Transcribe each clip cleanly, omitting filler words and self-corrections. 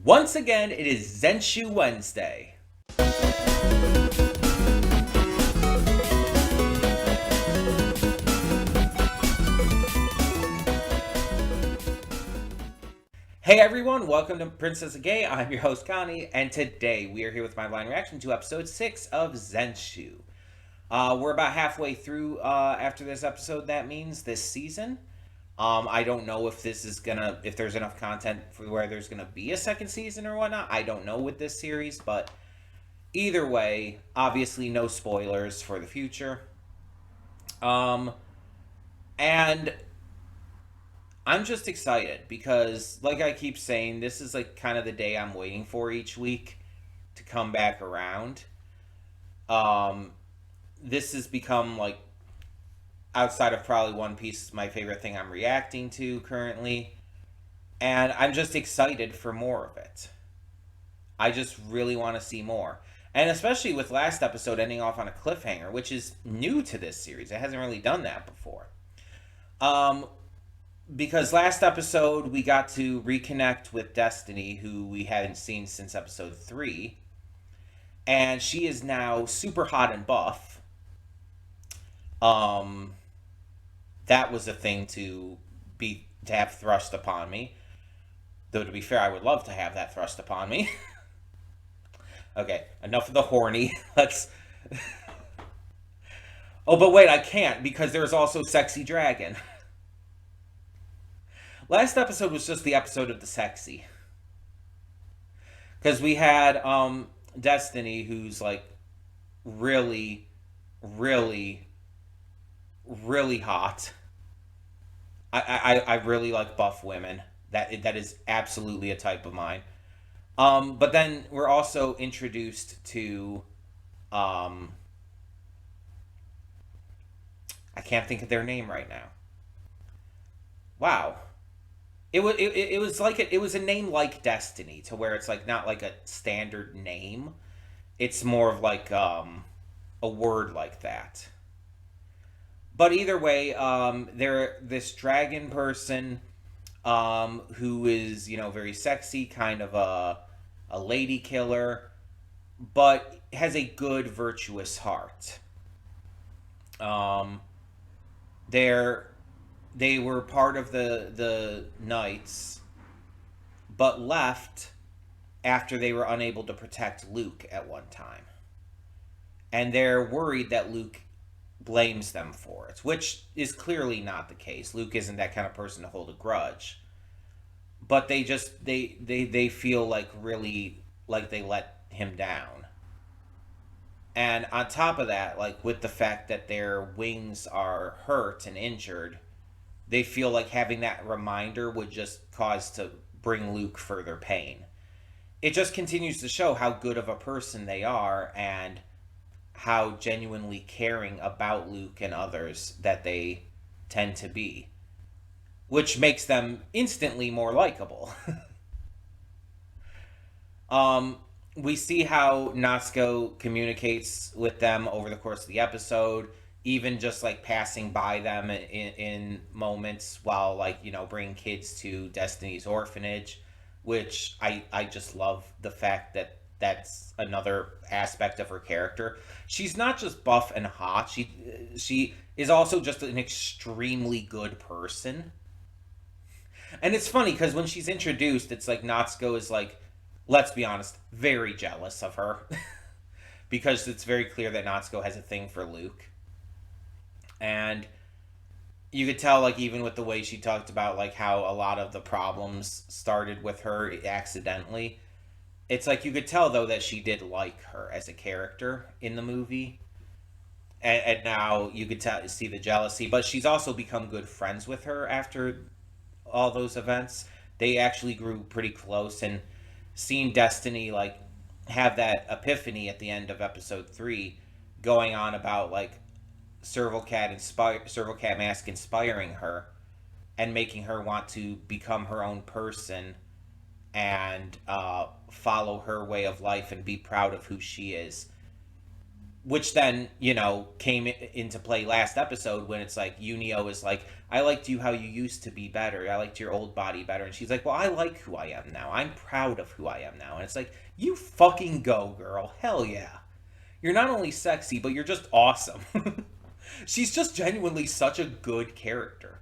Once again, it is Zenshu Wednesday. Hey everyone, welcome to Princess Gay. I'm your host Connie, and today we are here with my blind reaction to episode 6 of Zenshu. We're about halfway through after this episode, that means, this season. I don't know if if there's enough content for where there's gonna be a second season or whatnot. I don't know with this series, but either way, obviously no spoilers for the future. And I'm just excited because, like I keep saying, this is like kind of the day I'm waiting for each week to come back around. This has become like, outside of probably One Piece, my favorite thing I'm reacting to currently. And I'm just excited for more of it. I just really want to see more. And especially with last episode ending off on a cliffhanger, which is new to this series. It hasn't really done that before. Because last episode we got to reconnect with Destiny, who we hadn't seen since episode 3. And she is now super hot and buff. That was a thing to have thrust upon me. Though to be fair, I would love to have that thrust upon me. Okay, enough of the horny. Let's... Oh, but wait, I can't, because there's also Sexy Dragon. Last episode was just the episode of the sexy. Because we had Destiny, who's like really, really, really hot. I really like buff women. That is absolutely a type of mine. But then we're also introduced to I can't think of their name right now. Wow. It was like it was a name like Destiny, to where it's like not like a standard name. It's more of like a word like that. But either way, they're this dragon person who is, very sexy, kind of a lady killer, but has a good, virtuous heart. They were part of the Knights, but left after they were unable to protect Luke at one time. And they're worried that Luke blames them for it, which is clearly not the case. Luke isn't that kind of person to hold a grudge. But they just they feel like really like they let him down. And on top of that, like with the fact that their wings are hurt and injured, they feel like having that reminder would just cause to bring Luke further pain. It just continues to show how good of a person they are and how genuinely caring about Luke and others that they tend to be, which makes them instantly more likable. We see how Natsuko communicates with them over the course of the episode, even just like passing by them in moments while bringing kids to Destiny's orphanage, which I just love the fact that that's another aspect of her character. She's not just buff and hot. She is also just an extremely good person. And it's funny because when she's introduced, it's like Natsuko is like, let's be honest, very jealous of her. Because it's very clear that Natsuko has a thing for Luke. And you could tell, like, even with the way she talked about, like, how a lot of the problems started with her accidentally. It's like you could tell, though, that she did like her as a character in the movie. And now you could see the jealousy. But she's also become good friends with her after all those events. They actually grew pretty close. And seeing Destiny, like, have that epiphany at the end of episode 3, going on about, like, Serval Cat Mask inspiring her and making her want to become her own person and follow her way of life and be proud of who she is. which then, came into play last episode when it's like Unio is like, I liked you how you used to be better. I liked your old body better. And she's like, well, I like who I am now. I'm proud of who I am now. And it's like, you fucking go, girl. Hell yeah. You're not only sexy, but you're just awesome. She's just genuinely such a good character.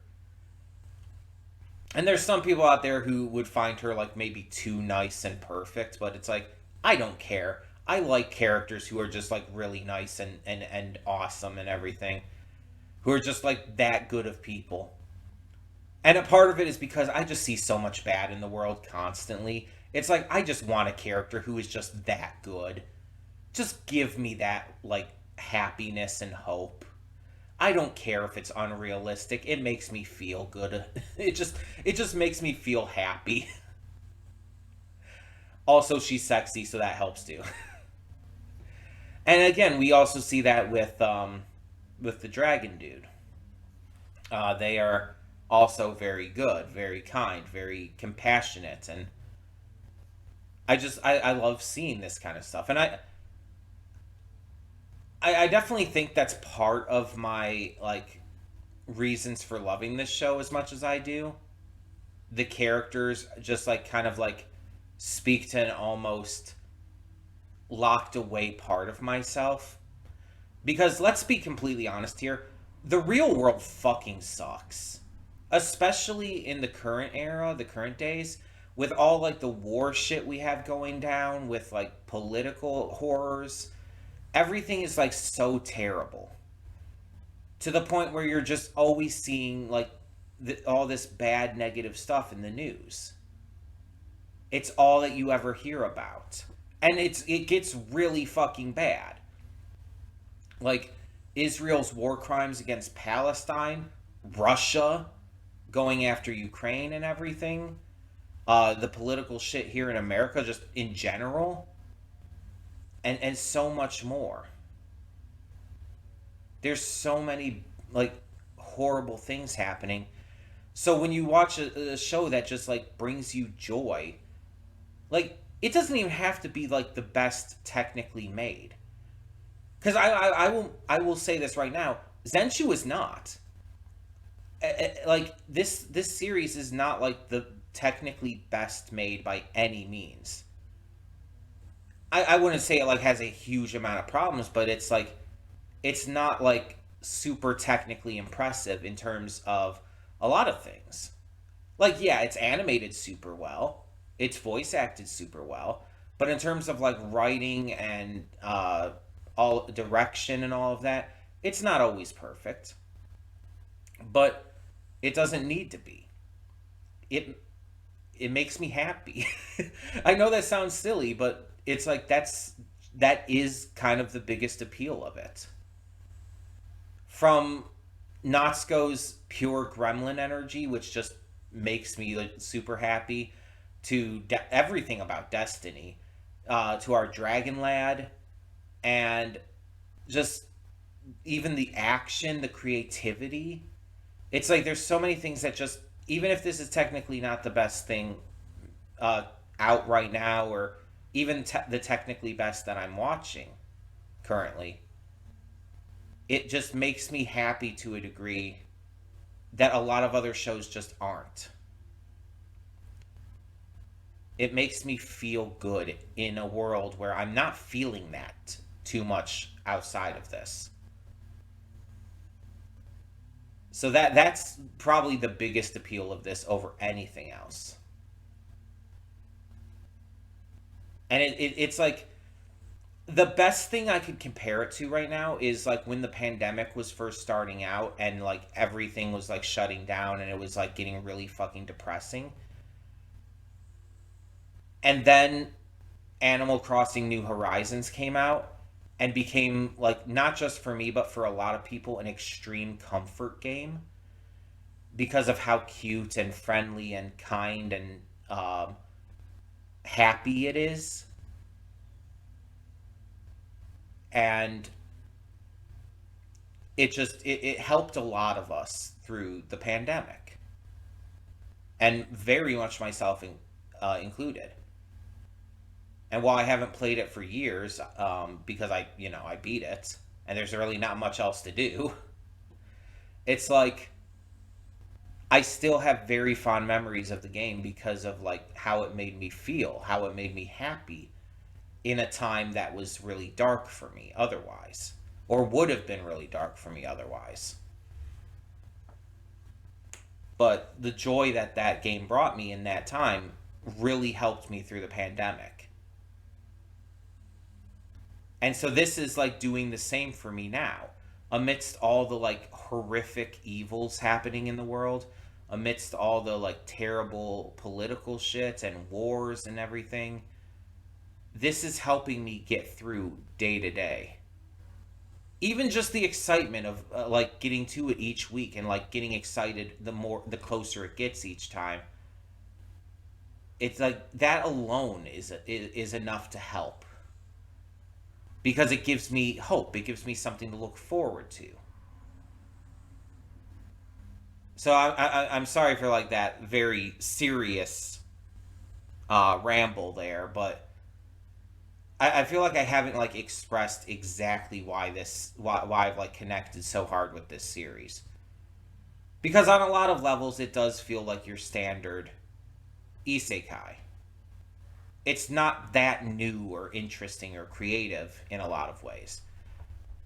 And there's some people out there who would find her like maybe too nice and perfect, but it's like, I don't care. I like characters who are just like really nice and awesome and everything, who are just like that good of people. And a part of it is because I just see so much bad in the world constantly. It's like I just want a character who is just that good. Just give me that like happiness and hope. I don't care if it's unrealistic. It makes me feel good. It just makes me feel happy. Also, she's sexy, so that helps too. And again, we also see that with the dragon dude. They are also very good, very kind, very compassionate, and I love seeing this kind of stuff. And I definitely think that's part of my like reasons for loving this show as much as I do. The characters just like kind of like speak to an almost locked away part of myself. Because let's be completely honest here, the real world fucking sucks. Especially in the current era, the current days, with all like the war shit we have going down, with like political horrors, everything is like so terrible. To the point where you're just always seeing like all this bad negative stuff in the news. It's all that you ever hear about. And it gets really fucking bad. Like Israel's war crimes against Palestine, Russia going after Ukraine and everything, the political shit here in America just in general, and so much more. There's so many like horrible things happening. So when you watch a show that just like brings you joy, like it doesn't even have to be like the best technically made. Because I will say this right now, Zenshu is not. Like this series is not like the technically best made by any means. I wouldn't say it like has a huge amount of problems, but it's like it's not like super technically impressive in terms of a lot of things. Like yeah, it's animated super well, it's voice acted super well, but in terms of like writing and all direction and all of that, it's not always perfect. But it doesn't need to be. It it makes me happy. I know that sounds silly, but it's like that is kind of the biggest appeal of it. From Natsuko's pure gremlin energy, which just makes me like super happy, to everything about Destiny, to our Dragon Lad, and just even the action, the creativity. It's like there's so many things that just, even if this is technically not the best thing uh, out right now, or even the technically best that I'm watching currently, it just makes me happy to a degree that a lot of other shows just aren't. It makes me feel good in a world where I'm not feeling that too much outside of this. So that's probably the biggest appeal of this over anything else. And it's like the best thing I could compare it to right now is like when the pandemic was first starting out and like everything was like shutting down and it was like getting really fucking depressing. And then Animal Crossing New Horizons came out and became like not just for me but for a lot of people an extreme comfort game because of how cute and friendly and kind and happy it is. And it helped a lot of us through the pandemic, and very much myself included. And while I haven't played it for years, because I beat it, and there's really not much else to do, it's like I still have very fond memories of the game because of like how it made me feel, how it made me happy in a time that was really dark for me otherwise, or would have been really dark for me otherwise. But the joy that that game brought me in that time really helped me through the pandemic. And so this is like doing the same for me now. Amidst all the like horrific evils happening in the world, amidst all the like terrible political shit and wars and everything, this is helping me get through day to day. Even just the excitement of like getting to it each week and like getting excited the closer it gets each time. It's like that alone is enough to help, because it gives me hope. It gives me something to look forward to. So I'm sorry for like that very serious ramble there, but I feel like I haven't like expressed exactly why I've like connected so hard with this series. Because on a lot of levels it does feel like your standard isekai. It's not that new or interesting or creative in a lot of ways.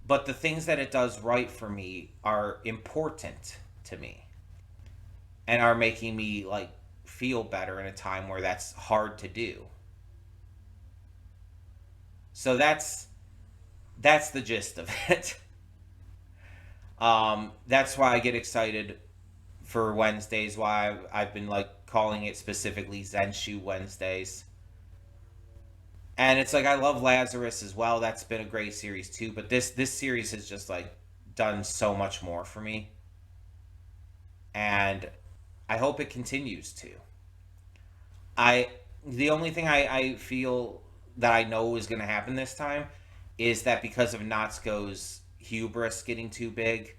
But the things that it does right for me are important to me and are making me like feel better in a time where that's hard to do. So that's the gist of it. That's why I get excited for Wednesdays. Why I've been like calling it specifically Zenshu Wednesdays. And it's like I love Lazarus as well. That's been a great series too. But this series has just like done so much more for me, and I hope it continues to. I The only thing I feel that I know is going to happen this time is that because of Natsuko's hubris getting too big,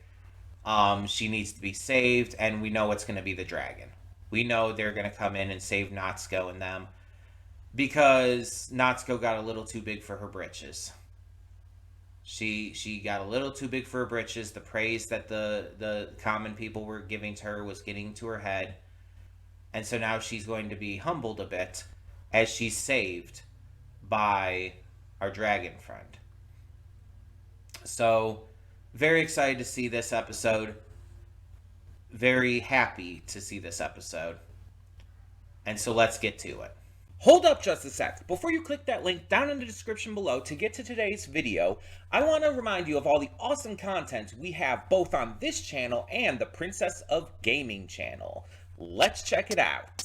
she needs to be saved, and we know it's going to be the dragon. We know they're going to come in and save Natsuko and them because Natsuko got a little too big for her britches. She got a little too big for her britches. The praise that the common people were giving to her was getting to her head, and so now she's going to be humbled a bit as she's saved by our dragon friend. So, very excited to see this episode. Very happy to see this episode. And so let's get to it. Hold up just a sec. Before you click that link down in the description below to get to today's video, I want to remind you of all the awesome content we have both on this channel and the Princess of Gaming channel. Let's check it out.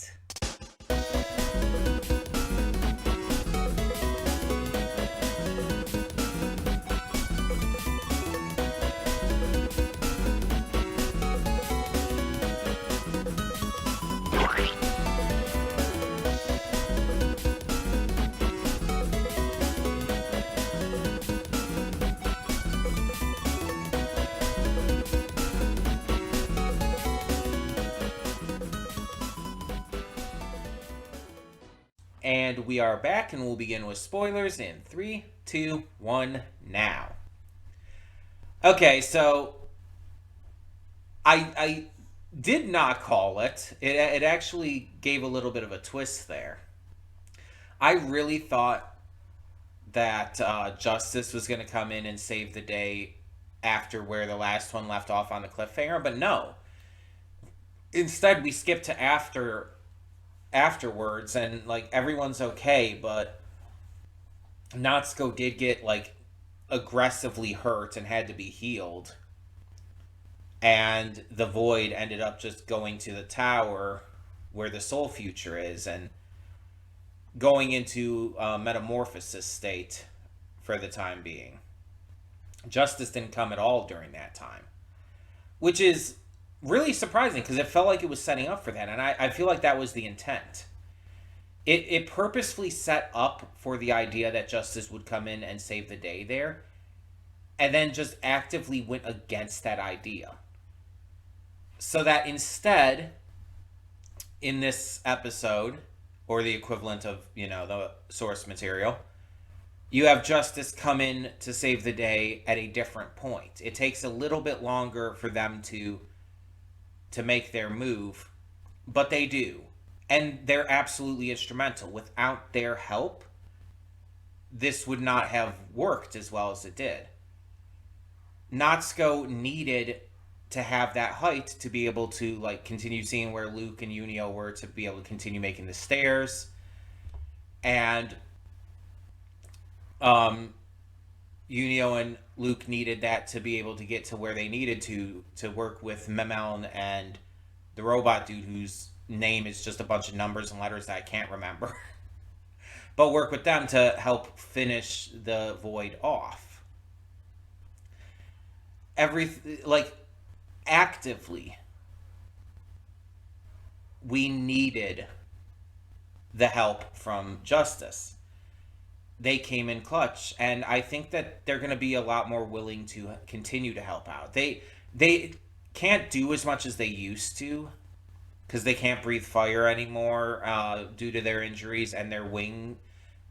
And we are back, and we'll begin with spoilers in 3, 2, 1, now. Okay, so I did not call it. It actually gave a little bit of a twist there. I really thought that Justice was going to come in and save the day after where the last one left off on the cliffhanger, but no. Instead, we skipped to afterwards, and like everyone's okay, but Natsuko did get like aggressively hurt and had to be healed, and the void ended up just going to the tower where the soul future is and going into a metamorphosis state for the time being. Justice didn't come at all during that time, which is really surprising because it felt like it was setting up for that, and I feel like that was the intent. It purposefully set up for the idea that Justice would come in and save the day there, and then just actively went against that idea. So that instead, in this episode, or the equivalent of, the source material. You have Justice come in to save the day at a different point. It takes a little bit longer for them to make their move, but they do. And they're absolutely instrumental. Without their help, this would not have worked as well as it did. Natsuko needed to have that height to be able to like continue seeing where Luke and Yunio were, to be able to continue making the stairs. And Yunio and Luke needed that to be able to get to where they needed to work with Memeln and the robot dude whose name is just a bunch of numbers and letters that I can't remember. But work with them to help finish the void off. Like, actively, we needed the help from Justice. They came in clutch, and I think that they're going to be a lot more willing to continue to help out. They can't do as much as they used to because they can't breathe fire anymore due to their injuries, and their wing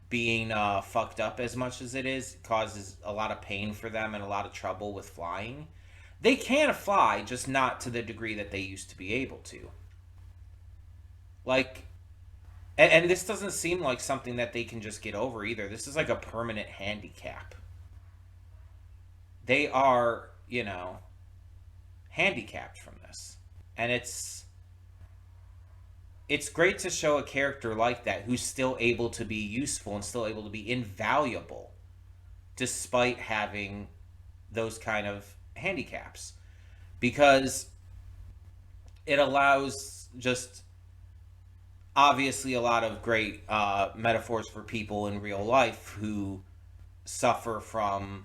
being fucked up as much as it is causes a lot of pain for them and a lot of trouble with flying. They can fly, just not to the degree that they used to be able to. Like, and this doesn't seem like something that they can just get over either. This is like a permanent handicap. They are, handicapped from this. And it's great to show a character like that who's still able to be useful and still able to be invaluable despite having those kind of handicaps, because it allows just obviously a lot of great metaphors for people in real life who suffer from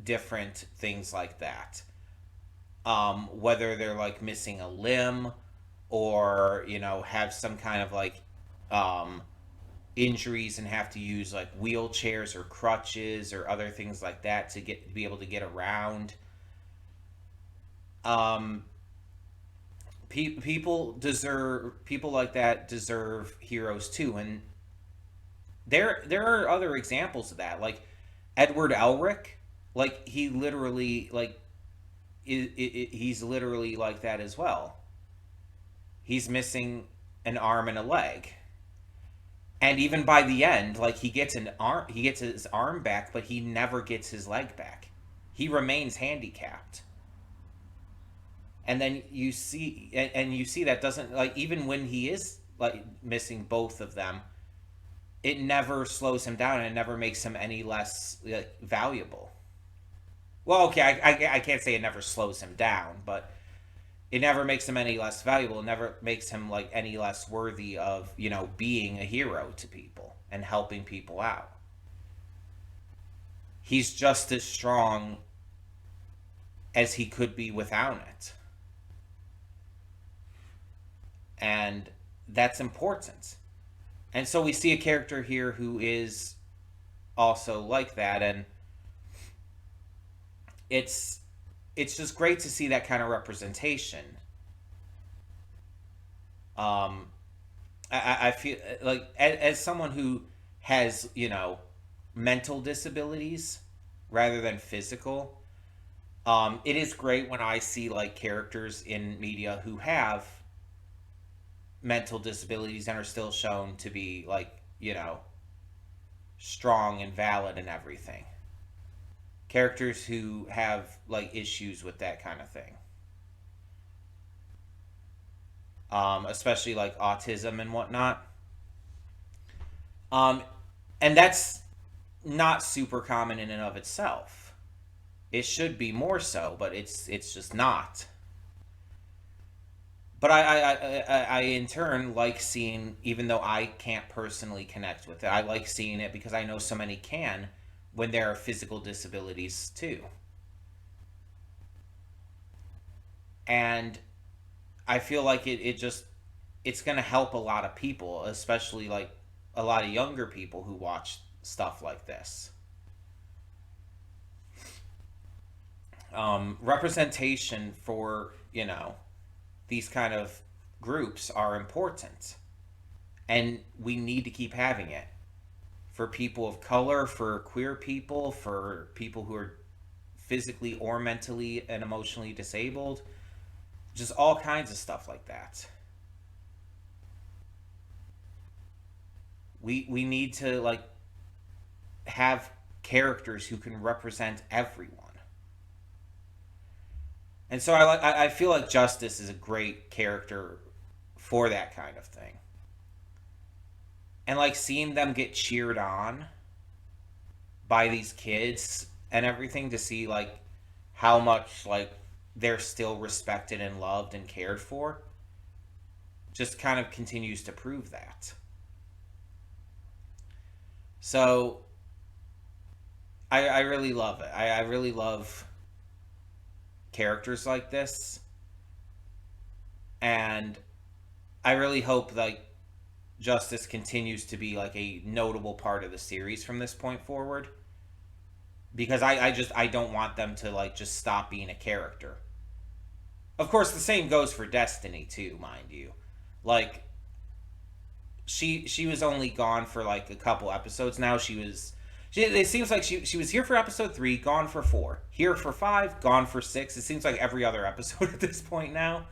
different things like that, whether they're like missing a limb or have some kind of like injuries and have to use like wheelchairs or crutches or other things like that to be able to get around. People like that deserve heroes too, and there are other examples of that, like Edward Elric. Like, he literally like he's literally like that as well. He's missing an arm and a leg. And even by the end, like, he gets his arm back, but he never gets his leg back. He remains handicapped. And then you see that doesn't, like, even when he is like missing both of them, it never slows him down and it never makes him any less like valuable. Well, okay, I can't say it never slows him down, but it never makes him any less valuable. It never makes him like any less worthy of, being a hero to people and helping people out. He's just as strong as he could be without it. And that's important. And so we see a character here who is also like that, and it's just great to see that kind of representation. I feel like, as someone who has, mental disabilities rather than physical, it is great when I see like characters in media who have mental disabilities and are still shown to be like, strong and valid and everything. Characters who have like issues with that kind of thing, especially like autism and whatnot, and that's not super common in and of itself. It should be more so, but it's just not. But I in turn like seeing, even though I can't personally connect with it, I like seeing it because I know so many can, when there are physical disabilities too. And I feel like it's going to help a lot of people, especially like a lot of younger people who watch stuff like this. Representation for, these kind of groups are important. And we need to keep having it for people of color, for queer people, for people who are physically or mentally and emotionally disabled, just all kinds of stuff like that. We need to like have characters who can represent everyone. And so I feel like Justice is a great character for that kind of thing. And like seeing them get cheered on by these kids and everything, to see like how much like they're still respected and loved and cared for, just kind of continues to prove that. So I really love it. I really love characters like this, and I really hope like Justice continues to be like a notable part of the series from this point forward, because I don't want them to like just stop being a character. Of course, the same goes for Destiny too, mind you. Like she was only gone for like a couple episodes now. It seems like she was here for episode 3, gone for 4, here for 5, gone for 6. It seems like every other episode at this point now.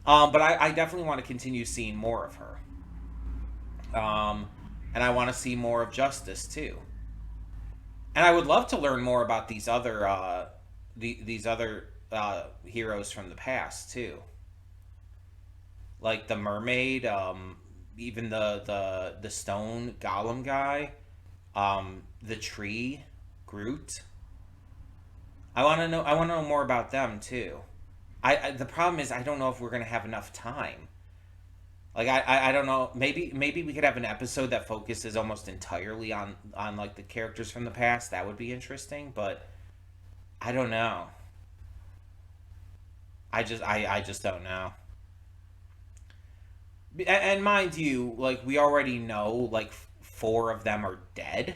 But I definitely want to continue seeing more of her. And I want to see more of Justice too. And I would love to learn more about these other heroes from the past too, like the mermaid, even the stone golem guy, the tree, Groot. I want to know. I want to know more about them too. The problem is I don't know if we're gonna have enough time. Like I don't know. Maybe we could have an episode that focuses almost entirely on like the characters from the past. That would be interesting, but I don't know. I just don't know. And mind you, like we already know, like 4 of them are dead.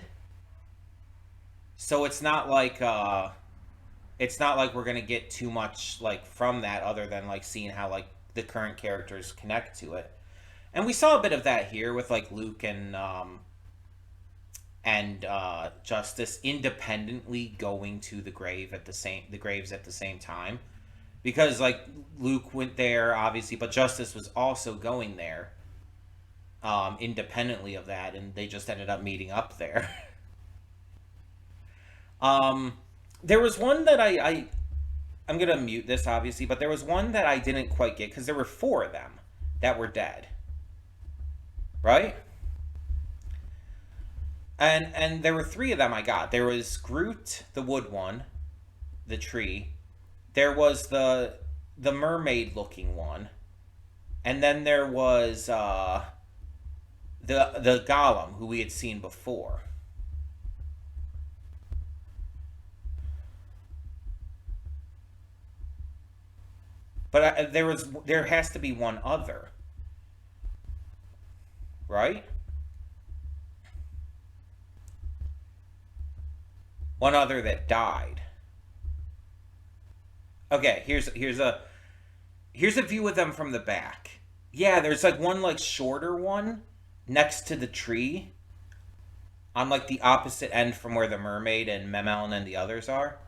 So it's not like we're gonna get too much like from that, other than like seeing how like the current characters connect to it. And we saw a bit of that here with like Luke and Justice independently going to the graves at the same time, because like Luke went there obviously, but Justice was also going there independently of that, and they just ended up meeting up there. um, there was one that I'm gonna mute this obviously, but there was one that I didn't quite get, because there were 4 of them that were dead, right? And there were 3 of them I got. There was Groot, the wood one, the tree. There was the mermaid looking one, and then there was the golem who we had seen before. But there has to be one other, right? One other that died. Okay, here's a view of them from the back. Yeah, there's like one like shorter one next to the tree on like the opposite end from where the mermaid and Memel and the others are.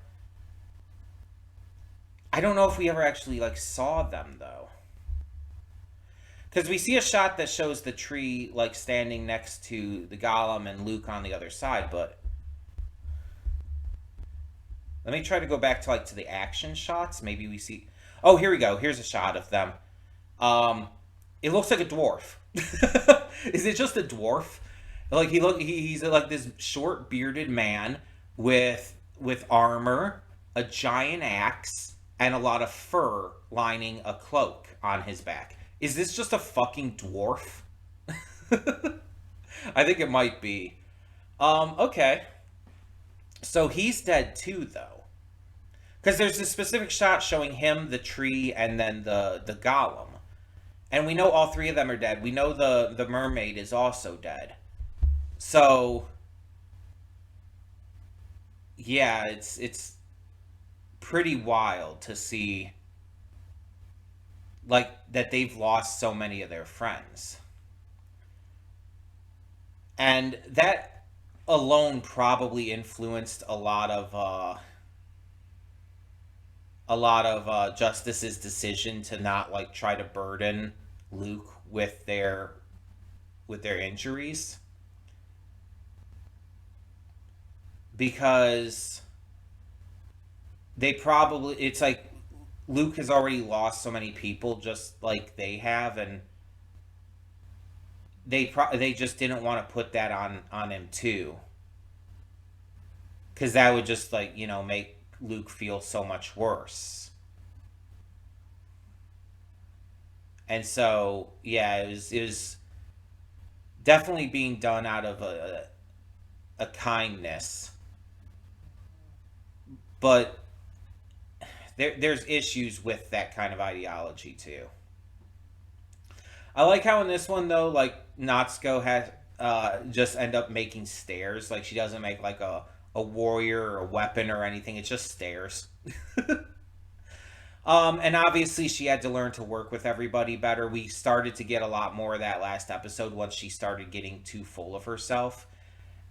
I don't know if we ever actually like saw them though. Because we see a shot that shows the tree like standing next to the golem and Luke on the other side, but let me try to go back to like to the action shots. Maybe we see. Oh, here we go. Here's a shot of them. Um, it looks like a dwarf. Is it just a dwarf? Like he's like this short bearded man with armor, a giant axe, and a lot of fur lining a cloak on his back. Is this just a fucking dwarf? I think it might be. Okay. So he's dead too, though. Because there's a specific shot showing him, the tree, and then the golem. And we know all 3 of them are dead. We know the mermaid is also dead. So yeah, it's pretty wild to see like that they've lost so many of their friends. And that alone probably influenced a lot of Justice's decision to not like try to burden Luke with their injuries, because they probably it's like Luke has already lost so many people just like they have, and they just didn't want to put that on him too, because that would just like make Luke feel so much worse. And so yeah, it was definitely being done out of a kindness, but there's issues with that kind of ideology too. I like how in this one though, like Natsuko has just end up making stairs. Like she doesn't make like a warrior or a weapon or anything. It's just stairs. And obviously she had to learn to work with everybody better. We started to get a lot more of that last episode once she started getting too full of herself.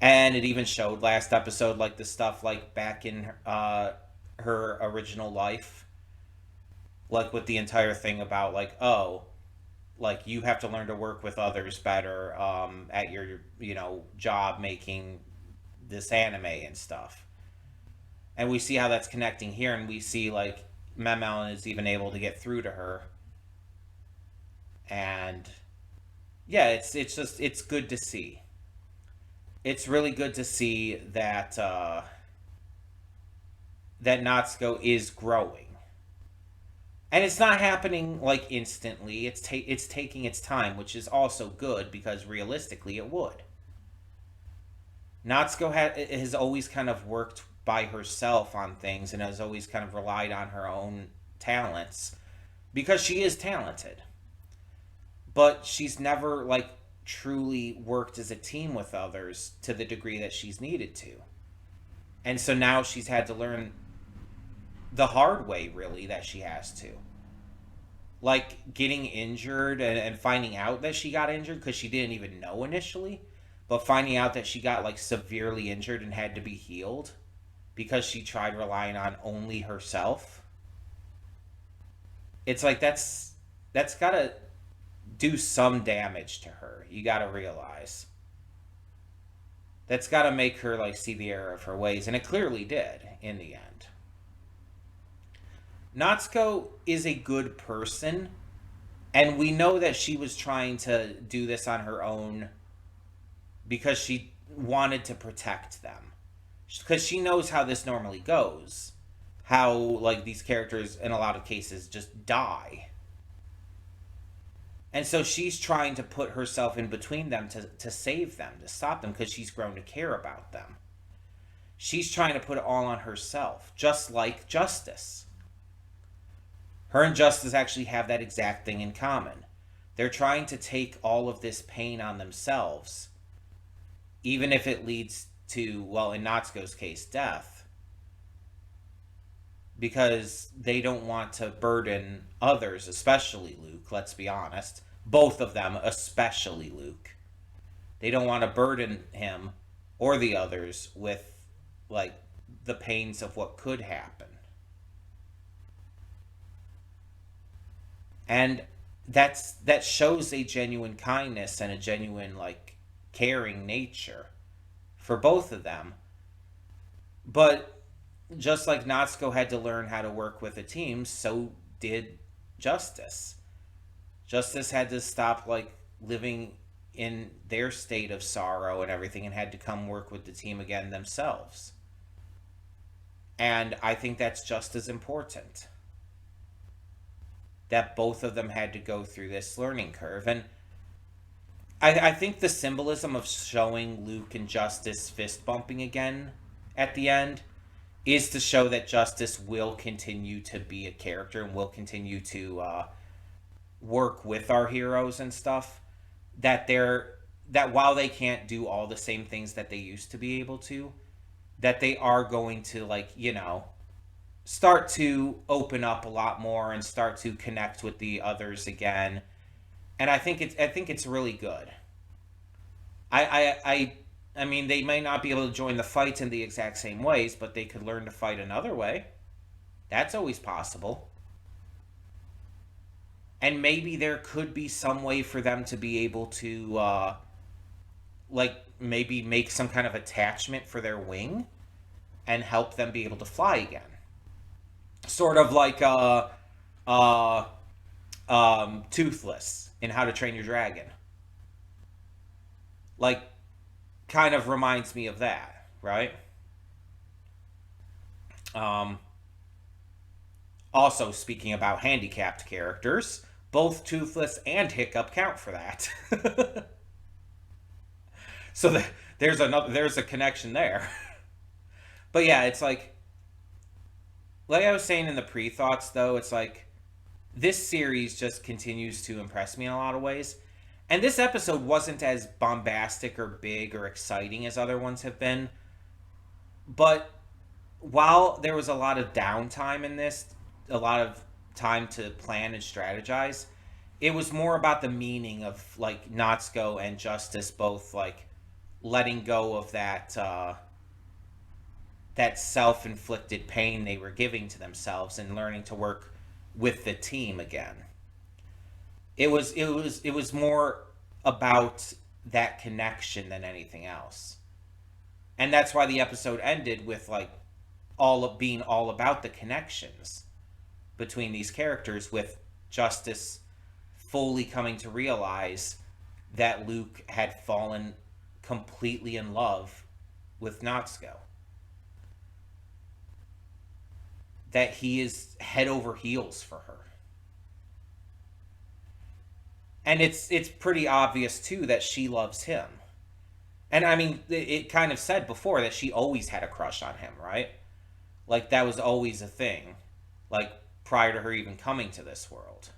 And it even showed last episode like the stuff like back in her original life, like with the entire thing about like, oh, like you have to learn to work with others better at your job making this anime and stuff. And we see how that's connecting here, and we see like Memel is even able to get through to her. And yeah, it's just it's good to see. It's really good to see that that Natsuko is growing. And it's not happening like instantly. It's taking its time, which is also good because realistically it would. Has always kind of worked by herself on things and has always kind of relied on her own talents because she is talented. But she's never like truly worked as a team with others to the degree that she's needed to. And so now she's had to learn the hard way, really, that she has to. Like getting injured and finding out that she got injured because she didn't even know initially, but finding out that she got like severely injured and had to be healed because she tried relying on only herself. It's like that's gotta do some damage to her. You gotta realize that's gotta make her like see the error of her ways, and it clearly did in the end. Natsuko is a good person, and we know that she was trying to do this on her own because she wanted to protect them. Because she knows how this normally goes. How, like, these characters, in a lot of cases, just die. And so she's trying to put herself in between them to save them, to stop them, because she's grown to care about them. She's trying to put it all on herself, just like Justice. Her and Justice actually have that exact thing in common. They're trying to take all of this pain on themselves, even if it leads to, well, in Natsuko's case, death, because they don't want to burden others, especially Luke, let's be honest. Both of them, especially Luke. They don't want to burden him or the others with, like, the pains of what could happen. And that shows a genuine kindness and a genuine like caring nature for both of them. But just like Natsuko had to learn how to work with a team, so did Justice. Justice had to stop like living in their state of sorrow and everything and had to come work with the team again themselves. And I think that's just as important, that both of them had to go through this learning curve. And I think the symbolism of showing Luke and Justice fist bumping again at the end is to show that Justice will continue to be a character and will continue to work with our heroes and stuff. That while they can't do all the same things that they used to be able to, that they are going to like start to open up a lot more and start to connect with the others again. And I think it's really good. I, I, I, I mean, they may not be able to join the fights in the exact same ways, but they could learn to fight another way. That's always possible. And maybe there could be some way for them to be able to, like, maybe make some kind of attachment for their wing and help them be able to fly again. Sort of like uh, Toothless in How to Train Your Dragon. Like, kind of reminds me of that, right? Um, Also, speaking about handicapped characters, both Toothless and Hiccup count for that. So there's a connection there. But yeah, it's like I was saying in the pre-thoughts though, it's like this series just continues to impress me in a lot of ways. And this episode wasn't as bombastic or big or exciting as other ones have been, but while there was a lot of downtime in this, a lot of time to plan and strategize, it was more about the meaning of like Natsuko and Justice both like letting go of that self-inflicted pain they were giving to themselves and learning to work with the team again. It was more about that connection than anything else. And that's why the episode ended with like all of being all about the connections between these characters, with Justice fully coming to realize that Luke had fallen completely in love with Natsuko. That he is head over heels for her. And it's pretty obvious too that she loves him. And I mean, it kind of said before that she always had a crush on him, right? Like that was always a thing, like prior to her even coming to this world.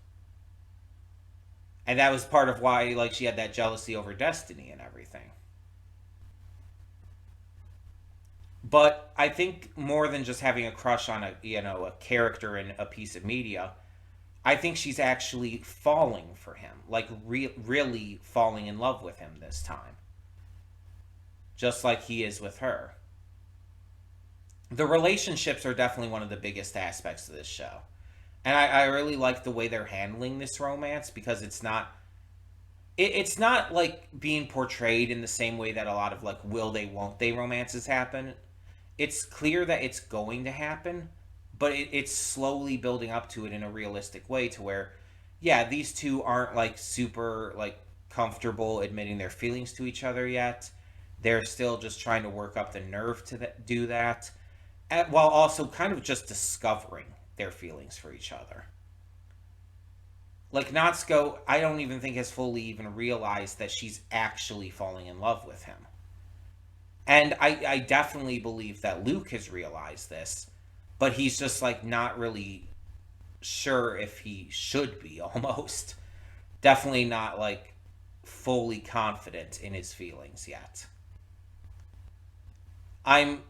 And that was part of why like she had that jealousy over Destiny and everything. But I think more than just having a crush on a character in a piece of media, I think she's actually falling for him, like really falling in love with him this time, just like he is with her. The relationships are definitely one of the biggest aspects of this show. And I really like the way they're handling this romance because it's not like being portrayed in the same way that a lot of like will they won't they romances happen. It's clear that it's going to happen, but it's slowly building up to it in a realistic way to where, yeah, these two aren't like super like comfortable admitting their feelings to each other yet. They're still just trying to work up the nerve to do that, while also kind of just discovering their feelings for each other. Like Natsuko, I don't even think has fully even realized that she's actually falling in love with him. And I definitely believe that Luke has realized this, but he's just like not really sure if he should be almost. Definitely not like fully confident in his feelings yet. I'm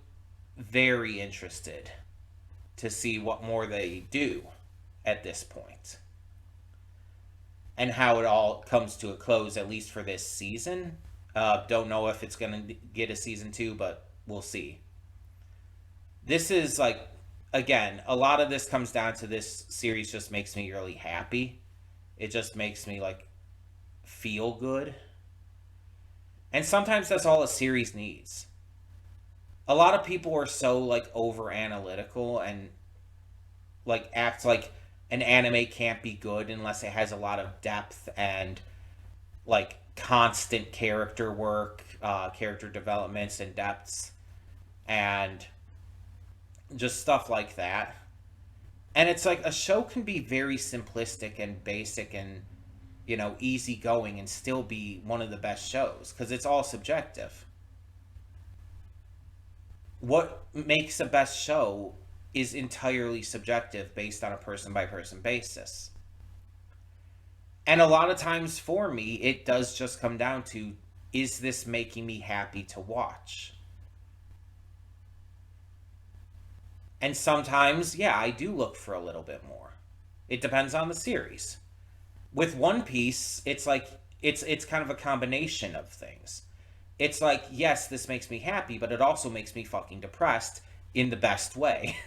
very interested to see what more they do at this point and how it all comes to a close, at least for this season. Don't know if it's going to get a season two, but we'll see. This is like, again, a lot of this comes down to this series just makes me really happy. It just makes me like feel good. And sometimes that's all a series needs. A lot of people are so like over analytical and like act like an anime can't be good unless it has a lot of depth and like constant character work, character developments and depths, and just stuff like that. And it's like a show can be very simplistic and basic and easygoing and still be one of the best shows because it's all subjective. What makes a best show is entirely subjective based on a person by person basis. And a lot of times for me, it does just come down to, is this making me happy to watch? And sometimes, yeah, I do look for a little bit more. It depends on the series. With One Piece, it's like it's kind of a combination of things. it's like, yes, this makes me happy, but it also makes me fucking depressed in the best way.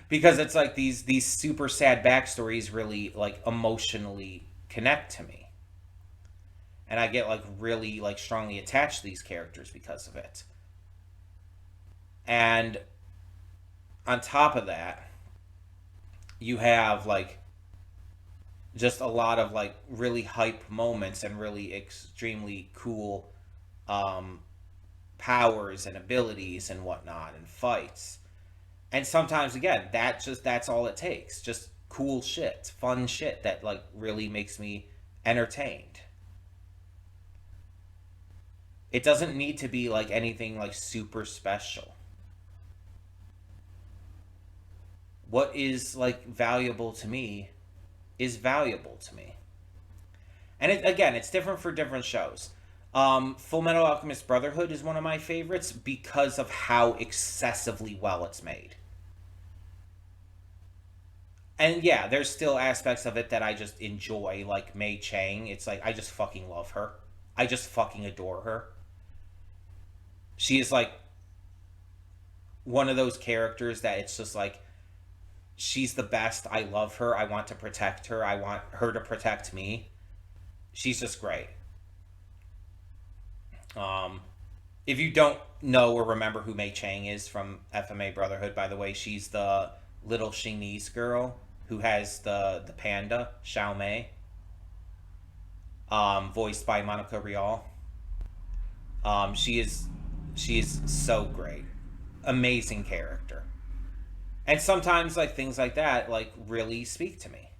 Because it's like these super sad backstories really like emotionally connect to me. And I get like really like strongly attached to these characters because of it. And on top of that, you have like just a lot of like really hype moments and really extremely cool um, powers and abilities and whatnot and fights. And sometimes again, that's all it takes. Just cool shit, fun shit that like really makes me entertained. It doesn't need to be like anything like super special. What is like valuable to me is valuable to me. And again, it's different for different shows. Full Metal Alchemist Brotherhood is one of my favorites because of how excessively well it's made. And yeah, there's still aspects of it that I just enjoy, like Mei Chang. It's like I just fucking love her. I just fucking adore her. She is like one of those characters that it's just like she's the best. I love her. I want to protect her. I want her to protect me. She's just great. Um, if you don't know or remember who Mei Chang is from FMA Brotherhood, by the way, she's the little Chinese girl who has the panda Xiao Mei, voiced by Monica Rial. She is so great, amazing character, and sometimes like things like that like really speak to me.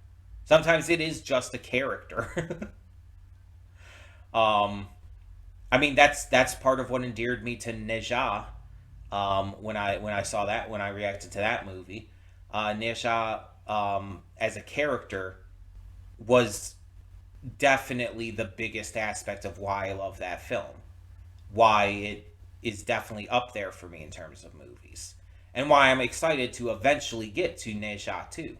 Sometimes it is just a character. um, I mean that's part of what endeared me to Neja. When I saw that when I reacted to that movie, Neja as a character was definitely the biggest aspect of why I love that film. Why it is definitely up there for me in terms of movies. And why I'm excited to eventually get to Neja too.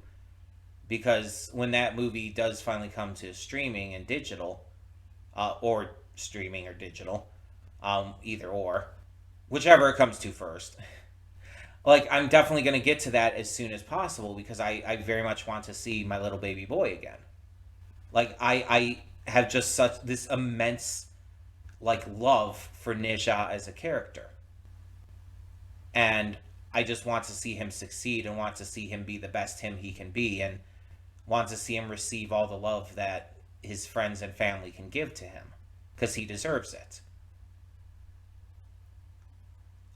Because when that movie does finally come to streaming and digital, or streaming or digital, either or, whichever it comes to first, like I'm definitely going to get to that as soon as possible because I very much want to see my little baby boy again. Like I have just such this immense like love for Neja as a character. And I just want to see him succeed and want to see him be the best him he can be and want to see him receive all the love that his friends and family can give to him because he deserves it.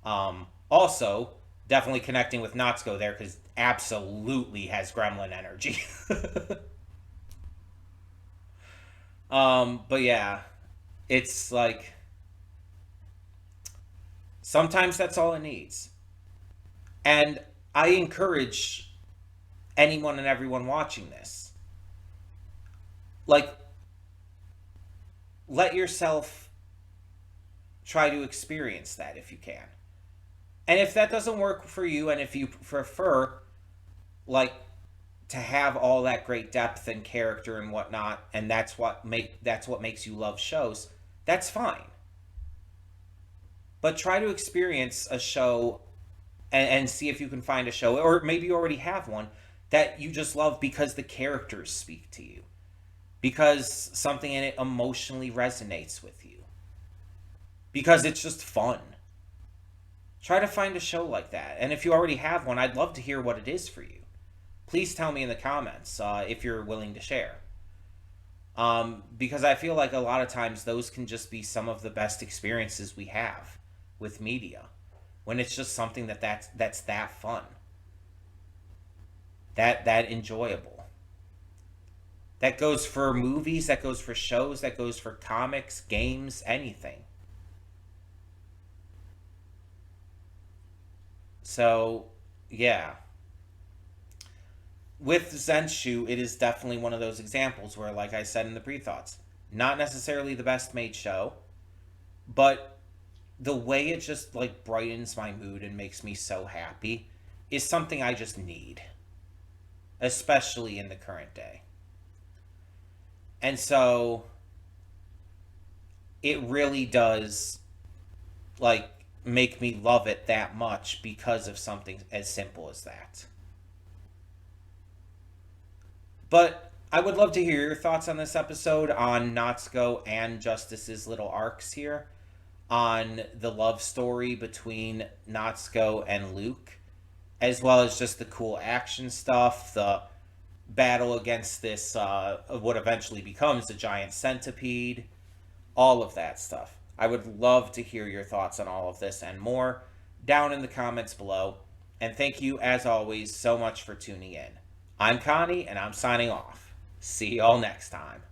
Also, definitely connecting with Natsuko there because absolutely has gremlin energy. But yeah, it's like sometimes that's all it needs. And I encourage anyone and everyone watching this, like, let yourself try to experience that if you can. And if that doesn't work for you, and if you prefer, like, to have all that great depth and character and whatnot, and that's what makes you love shows, that's fine. But try to experience a show and see if you can find a show, or maybe you already have one that you just love because the characters speak to you, because something in it emotionally resonates with you, because it's just fun. Try to find a show like that. And if you already have one, I'd love to hear what it is for you. Please tell me in the comments if you're willing to share. Because I feel like a lot of times those can just be some of the best experiences we have with media. When it's just something that's that fun, that enjoyable. That goes for movies, that goes for shows, that goes for comics, games, anything. So, yeah. With Zenshu, it is definitely one of those examples where, like I said in the pre-thoughts, not necessarily the best made show, but the way it just like brightens my mood and makes me so happy is something I just need, especially in the current day. And so it really does like make me love it that much because of something as simple as that. But I would love to hear your thoughts on this episode, on Natsuko and Justice's little arcs here, on the love story between Natsuko and Luke, as well as just the cool action stuff, the battle against this, what eventually becomes the giant centipede, all of that stuff. I would love to hear your thoughts on all of this and more down in the comments below. And thank you, as always, so much for tuning in. I'm Connie, and I'm signing off. See y'all next time.